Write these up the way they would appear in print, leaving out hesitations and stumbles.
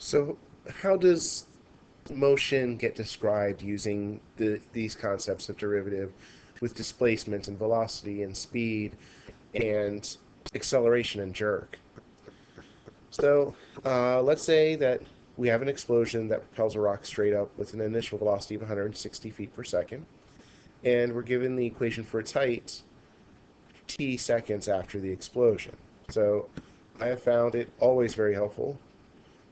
So, how does motion get described using these concepts of derivative with displacement and velocity and speed and acceleration and jerk? So, let's say that we have an explosion that propels a rock straight up with an initial velocity of 160 feet per second, and we're given the equation for its height t seconds after the explosion. So, I have found it always very helpful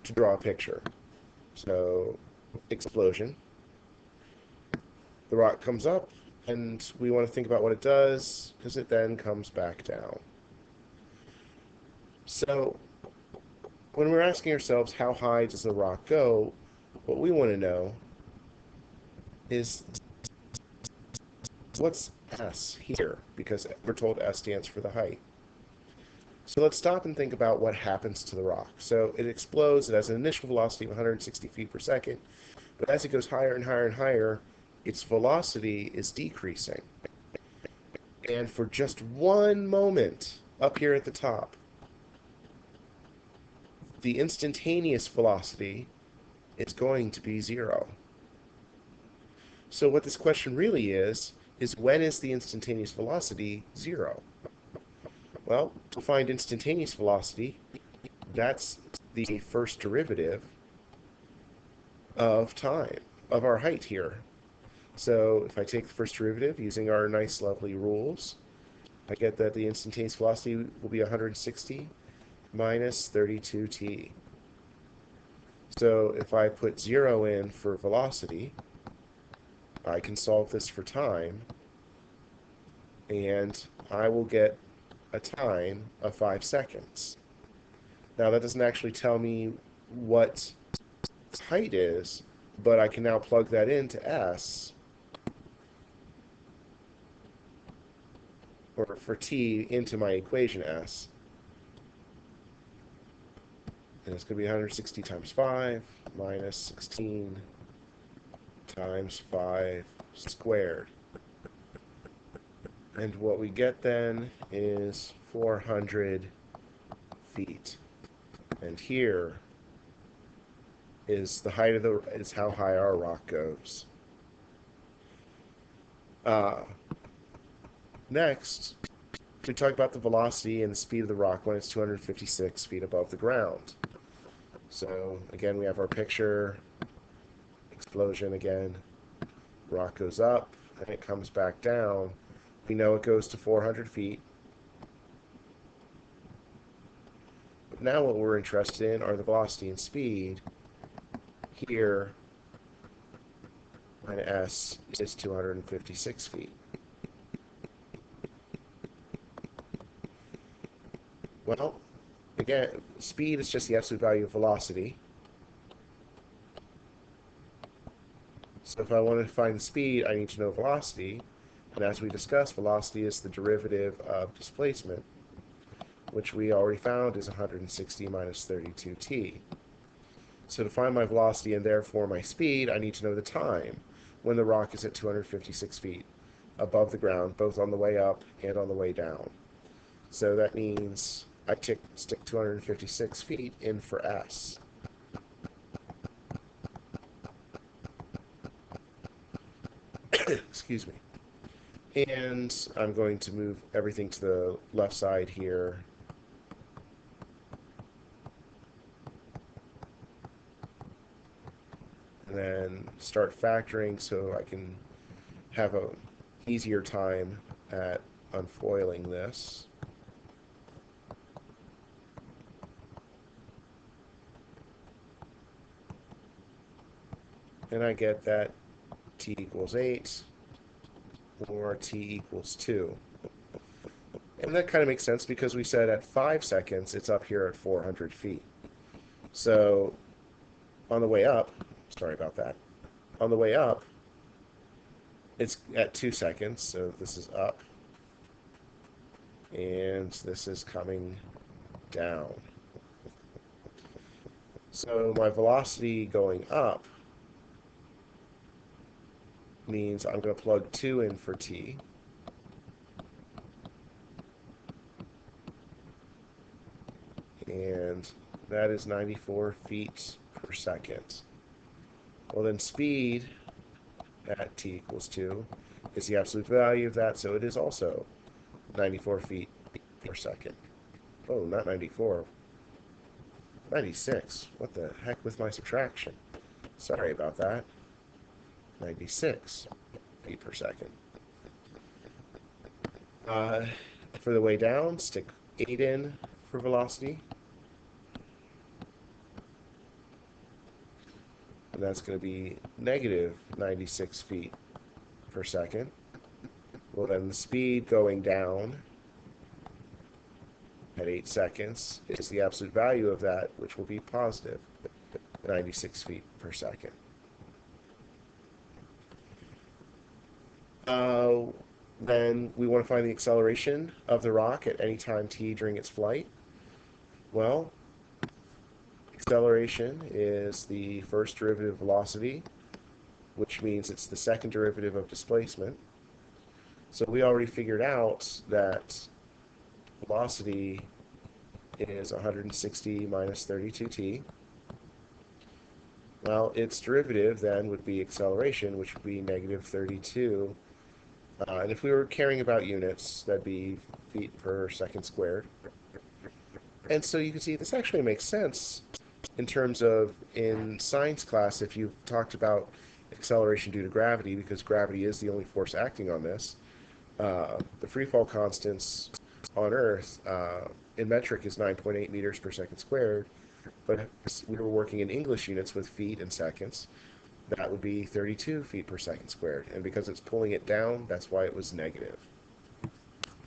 to draw a picture. So, explosion. The rock comes up, and we want to think about what it does, because it then comes back down. So, when we're asking ourselves how high does the rock go, what we want to know is what's S here, because we're told S stands for the height. So let's stop and think about what happens to the rock. So it explodes, it has an initial velocity of 160 feet per second, but as it goes higher and higher and higher, its velocity is decreasing. And for just one moment up here at the top, the instantaneous velocity is going to be zero. So what this question really is when is the instantaneous velocity zero? Well, to find instantaneous velocity, that's the first derivative of time, of our height here. So if I take the first derivative using our nice lovely rules, I get that the instantaneous velocity will be 160 minus 32t. So if I put 0 in for velocity, I can solve this for time, and I will get a time of 5 seconds. Now that doesn't actually tell me what height is, but I can now plug that into S, or for t into my equation S. And it's going to be 160 times 5 minus 16 times 5 squared. And what we get then is 400 feet. And here is the height of is how high our rock goes. Next, we talk about the velocity and the speed of the rock when it's 256 feet above the ground. So again, we have our picture, explosion again, rock goes up, and it comes back down. We know it goes to 400 feet. But now what we're interested in are the velocity and speed. Here, my S is 256 feet. Well, again, speed is just the absolute value of velocity. So if I want to find the speed, I need to know velocity. And as we discussed, velocity is the derivative of displacement, which we already found is 160 minus 32t. So to find my velocity and therefore my speed, I need to know the time when the rock is at 256 feet above the ground, both on the way up and on the way down. So that means I stick 256 feet in for S. Excuse me. And I'm going to move everything to the left side here. And then start factoring so I can have an easier time at unfoiling this. And I get that t equals 8 or t equals 2. And that kind of makes sense because we said at 5 seconds it's up here at 400 feet. So on the way up, sorry about that, on the way up it's at 2 seconds, so this is up, and this is coming down. So my velocity going up means I'm going to plug 2 in for t. And that is 94 feet per second. Well, then speed at t equals 2 is the absolute value of that, so it is also 94 feet per second. Oh, not 94. 96. What the heck with my subtraction? Sorry about that. 96 feet per second. For the way down, stick 8 in for velocity. And that's going to be negative 96 feet per second. Well, then the speed going down at 8 seconds is the absolute value of that, which will be positive 96 feet per second. Then we want to find the acceleration of the rock at any time t during its flight. Well, acceleration is the first derivative of velocity, which means it's the second derivative of displacement. So we already figured out that velocity is 160 minus 32t. Well, its derivative then would be acceleration, which would be negative 32. And if we were caring about units, that'd be feet per second squared. And so you can see this actually makes sense in terms of in science class, if you've talked about acceleration due to gravity, because gravity is the only force acting on this. The free fall constants on Earth in metric is 9.8 meters per second squared, but we were working in English units with feet and seconds. That would be 32 feet per second squared, and because it's pulling it down, that's why it was negative.